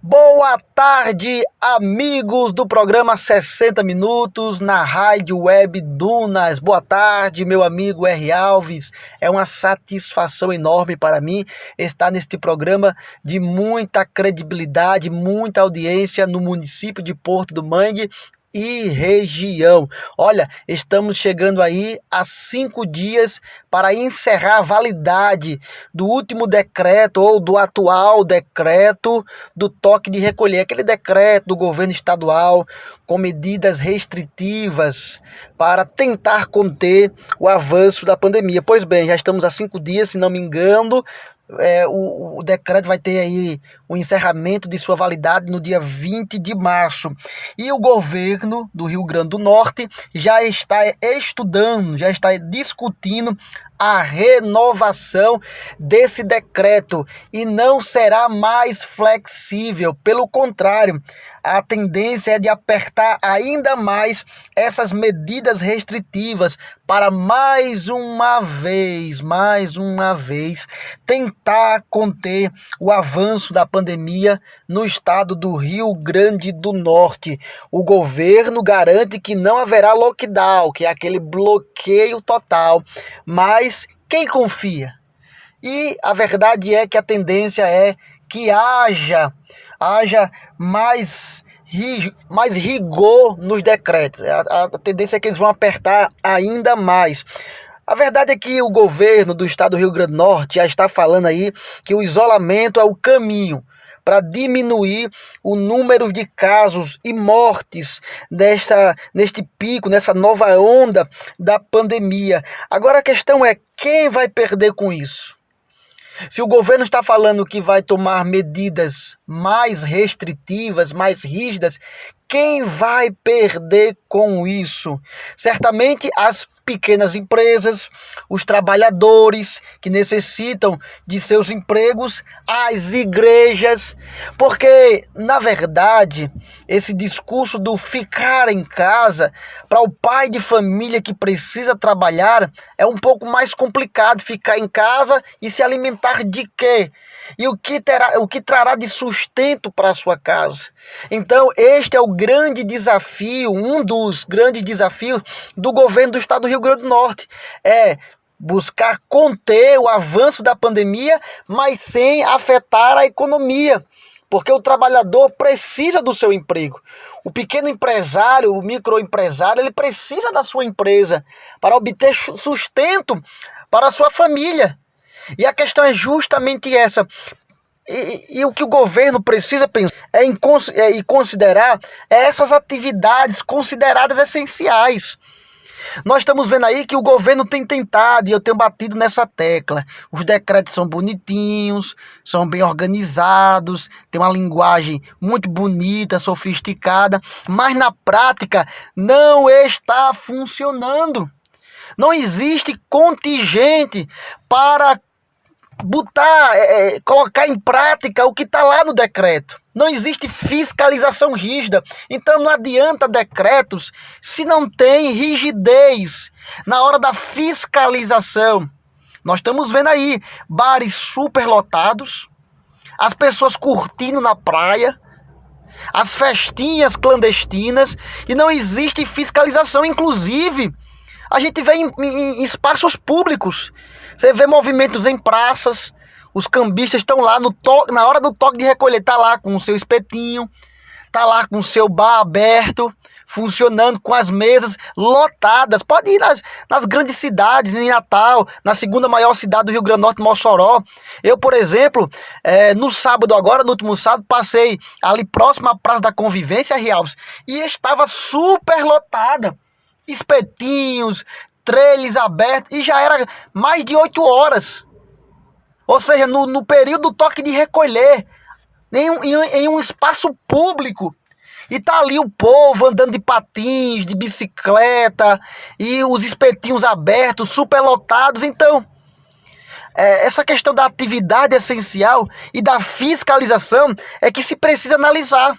Boa tarde, amigos do programa 60 Minutos na Rádio Web Dunas. Boa tarde, meu amigo R. Alves. É uma satisfação enorme para mim estar neste programa de muita credibilidade, muita audiência no município de Porto do Mangue e região. Olha, estamos chegando aí a 5 dias para encerrar a validade do último decreto ou do atual decreto do toque de recolher, aquele decreto do governo estadual com medidas restritivas para tentar conter o avanço da pandemia. Pois bem, já estamos a 5 dias, se não me engano. O decreto vai ter aí o encerramento de sua validade no dia 20 de março. E o governo do Rio Grande do Norte já está estudando, já está discutindo a renovação desse decreto e não será mais flexível. Pelo contrário, a tendência é de apertar ainda mais essas medidas restritivas para mais uma vez tentar conter o avanço da pandemia no estado do Rio Grande do Norte. O governo garante que não haverá lockdown, que é aquele bloqueio total, mas quem confia? E a verdade é que a tendência é que haja mais rigor nos decretos. A tendência é que eles vão apertar ainda mais. A verdade é que o governo do estado do Rio Grande do Norte já está falando aí que o isolamento é o caminho para diminuir o número de casos e mortes neste pico, nessa nova onda da pandemia. Agora a questão é, quem vai perder com isso? Se o governo está falando que vai tomar medidas mais restritivas, mais rígidas, quem vai perder com isso? Certamente as pequenas empresas, os trabalhadores que necessitam de seus empregos, as igrejas, porque, na verdade, esse discurso do ficar em casa, para o pai de família que precisa trabalhar, é um pouco mais complicado ficar em casa e se alimentar de quê? E o que trará de sustento para a sua casa? Então, este é o grande desafio, um dos grandes desafios do governo do estado do Rio Grande do Norte, é buscar conter o avanço da pandemia, mas sem afetar a economia, porque o trabalhador precisa do seu emprego. O pequeno empresário, o microempresário, ele precisa da sua empresa para obter sustento para a sua família. E a questão é justamente essa. E o que o governo precisa pensar e considerar essas atividades consideradas essenciais. Nós estamos vendo aí que o governo tem tentado, e eu tenho batido nessa tecla. Os decretos são bonitinhos, são bem organizados, tem uma linguagem muito bonita, sofisticada, mas na prática não está funcionando. Não existe contingente para colocar em prática o que está lá no decreto. Não existe fiscalização rígida. Então não adianta decretos se não tem rigidez na hora da fiscalização. Nós estamos vendo aí bares superlotados, as pessoas curtindo na praia, as festinhas clandestinas, e não existe fiscalização. Inclusive, a gente vê em espaços públicos. Você vê movimentos em praças, os cambistas estão lá na hora do toque de recolher, tá lá com o seu espetinho, tá lá com o seu bar aberto, funcionando com as mesas lotadas. Pode ir nas grandes cidades, em Natal, na segunda maior cidade do Rio Grande do Norte, Mossoró. Eu, por exemplo, no último sábado, passei ali próximo à Praça da Convivência, Rialves, e estava super lotada. Espetinhos, trailers abertos, e já era mais de 8 horas. Ou seja, no período do toque de recolher, em um espaço público. E tá ali o povo andando de patins, de bicicleta, e os espetinhos abertos, superlotados. Então, essa questão da atividade essencial e da fiscalização é que se precisa analisar.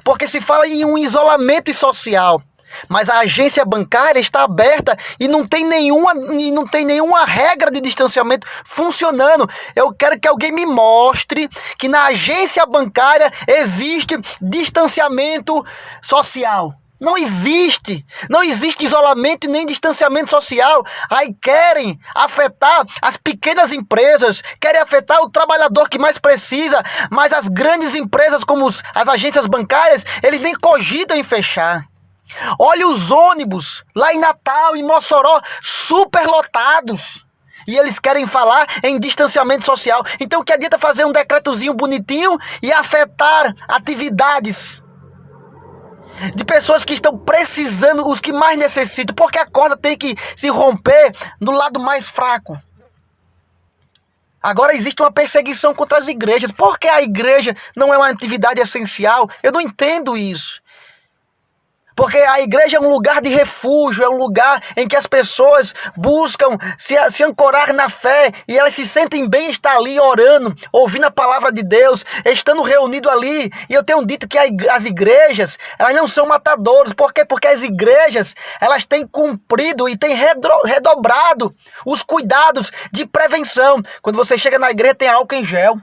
Porque se fala em um isolamento social. Mas a agência bancária está aberta e não tem nenhuma regra de distanciamento funcionando. Eu quero que alguém me mostre que na agência bancária existe distanciamento social. Não existe isolamento e nem distanciamento social. Aí querem afetar as pequenas empresas, querem afetar o trabalhador que mais precisa, mas as grandes empresas como as agências bancárias, eles nem cogitam em fechar. Olha os ônibus lá em Natal, em Mossoró, superlotados. E eles querem falar em distanciamento social. Então que adianta fazer um decretozinho bonitinho e afetar atividades de pessoas que estão precisando, os que mais necessitam, porque a corda tem que se romper do lado mais fraco. Agora existe uma perseguição contra as igrejas. Por que a igreja não é uma atividade essencial? Eu não entendo isso. Porque a igreja é um lugar de refúgio, é um lugar em que as pessoas buscam se ancorar na fé e elas se sentem bem estar ali orando, ouvindo a palavra de Deus, estando reunido ali. E eu tenho dito que as igrejas, elas não são matadores. Por quê? Porque as igrejas, elas têm cumprido e têm redobrado os cuidados de prevenção. Quando você chega na igreja, tem álcool em gel.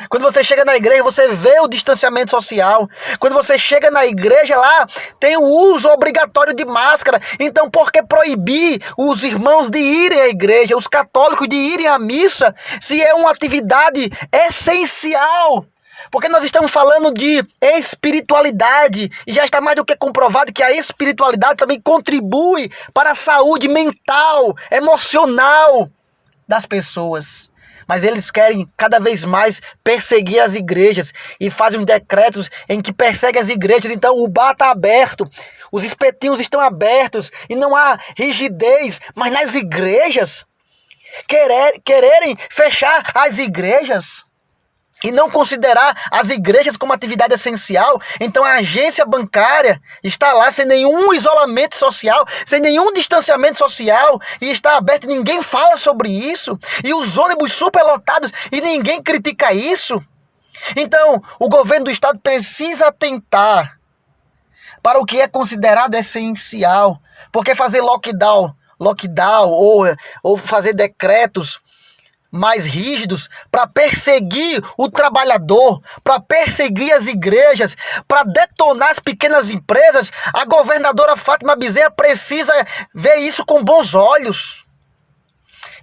Quando você chega na igreja, você vê o distanciamento social. Quando você chega na igreja lá, tem o uso obrigatório de máscara. Então, por que proibir os irmãos de irem à igreja, os católicos de irem à missa, se é uma atividade essencial? Porque nós estamos falando de espiritualidade e já está mais do que comprovado que a espiritualidade também contribui para a saúde mental, emocional das pessoas. Mas eles querem cada vez mais perseguir as igrejas e fazem decretos em que perseguem as igrejas. Então o bar está aberto, os espetinhos estão abertos e não há rigidez. Mas nas igrejas, quererem fechar as igrejas e não considerar as igrejas como atividade essencial. Então a agência bancária está lá sem nenhum isolamento social, sem nenhum distanciamento social, e está aberto e ninguém fala sobre isso. E os ônibus superlotados e ninguém critica isso. Então o governo do estado precisa atentar para o que é considerado essencial. Porque fazer lockdown ou fazer decretos mais rígidos para perseguir o trabalhador, para perseguir as igrejas, para detonar as pequenas empresas, a governadora Fátima Bezerra precisa ver isso com bons olhos.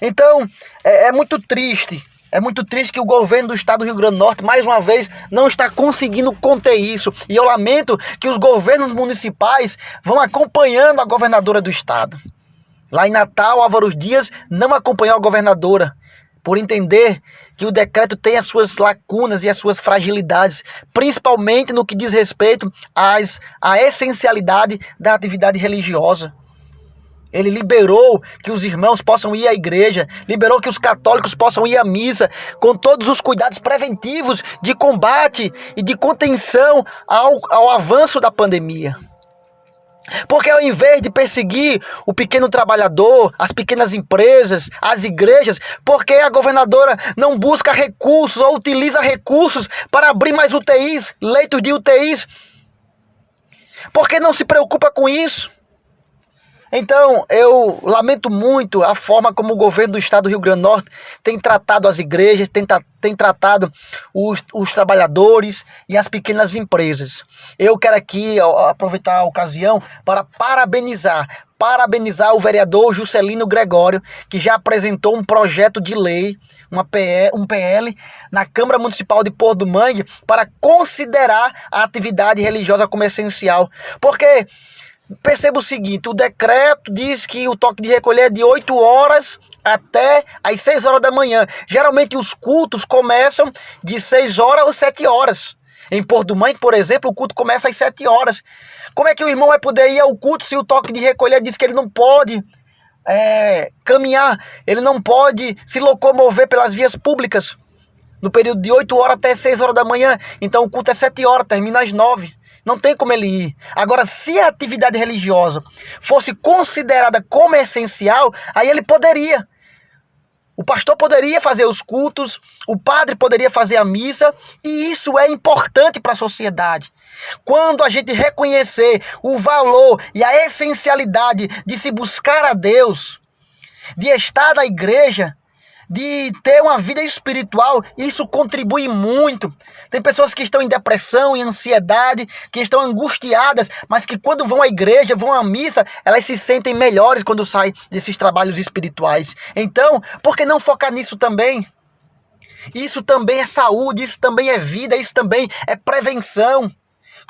Então, é muito triste. É muito triste que o governo do estado do Rio Grande do Norte, mais uma vez, não está conseguindo conter isso. E eu lamento que os governos municipais vão acompanhando a governadora do estado. Lá em Natal, Álvaro Dias não acompanhou a governadora, por entender que o decreto tem as suas lacunas e as suas fragilidades, principalmente no que diz respeito à essencialidade da atividade religiosa. Ele liberou que os irmãos possam ir à igreja, liberou que os católicos possam ir à missa, com todos os cuidados preventivos de combate e de contenção ao avanço da pandemia. Porque ao invés de perseguir o pequeno trabalhador, as pequenas empresas, as igrejas, porque a governadora não busca recursos ou utiliza recursos para abrir mais UTIs, leitos de UTIs? Por que não se preocupa com isso? Então, eu lamento muito a forma como o governo do estado do Rio Grande do Norte tem tratado as igrejas, tem tratado os trabalhadores e as pequenas empresas. Eu quero aqui aproveitar a ocasião para parabenizar o vereador Juscelino Gregório, que já apresentou um projeto de lei, um PL, na Câmara Municipal de Porto do Mangue para considerar a atividade religiosa como essencial. Porque perceba o seguinte, o decreto diz que o toque de recolher é de 8 horas até às 6 horas da manhã. Geralmente os cultos começam de 6 horas ou 7 horas. Em Porto do Mangue, por exemplo, o culto começa às 7 horas. Como é que o irmão vai poder ir ao culto se o toque de recolher diz que ele não pode caminhar, ele não pode se locomover pelas vias públicas no período de 8 horas até 6 horas da manhã? Então o culto é 7 horas, termina às 9. Não tem como ele ir. Agora, se a atividade religiosa fosse considerada como essencial, aí ele poderia. O pastor poderia fazer os cultos, o padre poderia fazer a missa, e isso é importante para a sociedade. Quando a gente reconhecer o valor e a essencialidade de se buscar a Deus, de estar na igreja, de ter uma vida espiritual, isso contribui muito. Tem pessoas que estão em depressão, em ansiedade, que estão angustiadas, mas que quando vão à igreja, vão à missa, elas se sentem melhores quando saem desses trabalhos espirituais. Então, por que não focar nisso também? Isso também é saúde, isso também é vida, isso também é prevenção.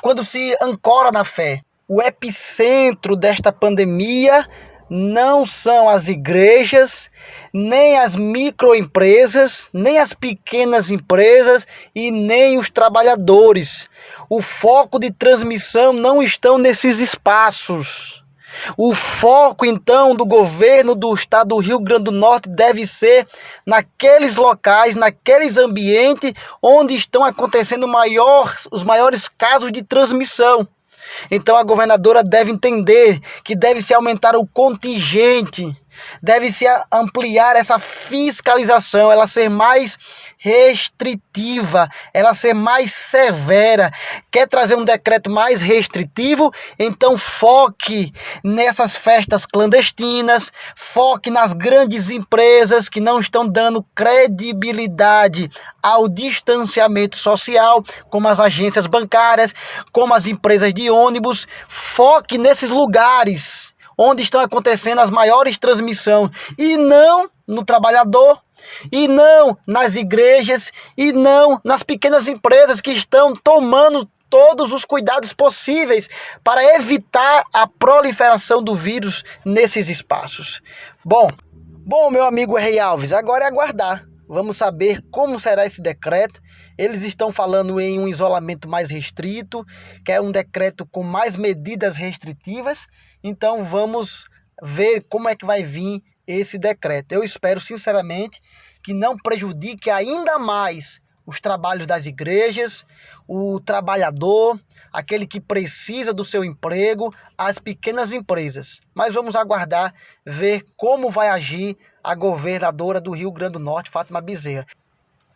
Quando se ancora na fé. O epicentro desta pandemia não são as igrejas, nem as microempresas, nem as pequenas empresas e nem os trabalhadores. O foco de transmissão não estão nesses espaços. O foco, então, do governo do estado do Rio Grande do Norte deve ser naqueles locais, naqueles ambientes onde estão acontecendo os maiores casos de transmissão. Então a governadora deve entender que deve-se aumentar o contingente, deve-se ampliar essa fiscalização, ela ser mais restritiva, ela ser mais severa. Quer trazer um decreto mais restritivo? Então foque nessas festas clandestinas, foque nas grandes empresas que não estão dando credibilidade ao distanciamento social, como as agências bancárias, como as empresas de ônibus. Foque nesses lugares onde estão acontecendo as maiores transmissões, e não no trabalhador, e não nas igrejas, e não nas pequenas empresas que estão tomando todos os cuidados possíveis para evitar a proliferação do vírus nesses espaços. Bom, meu amigo Rei Alves, agora é aguardar. Vamos saber como será esse decreto. Eles estão falando em um isolamento mais restrito, que é um decreto com mais medidas restritivas. Então vamos ver como é que vai vir esse decreto. Eu espero sinceramente que não prejudique ainda mais os trabalhos das igrejas, o trabalhador, aquele que precisa do seu emprego, as pequenas empresas. Mas vamos aguardar, ver como vai agir a governadora do Rio Grande do Norte, Fátima Bezerra.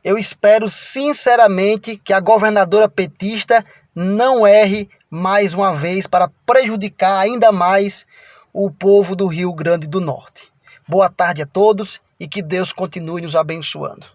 Eu espero sinceramente que a governadora petista não erre mais uma vez para prejudicar ainda mais o povo do Rio Grande do Norte. Boa tarde a todos e que Deus continue nos abençoando.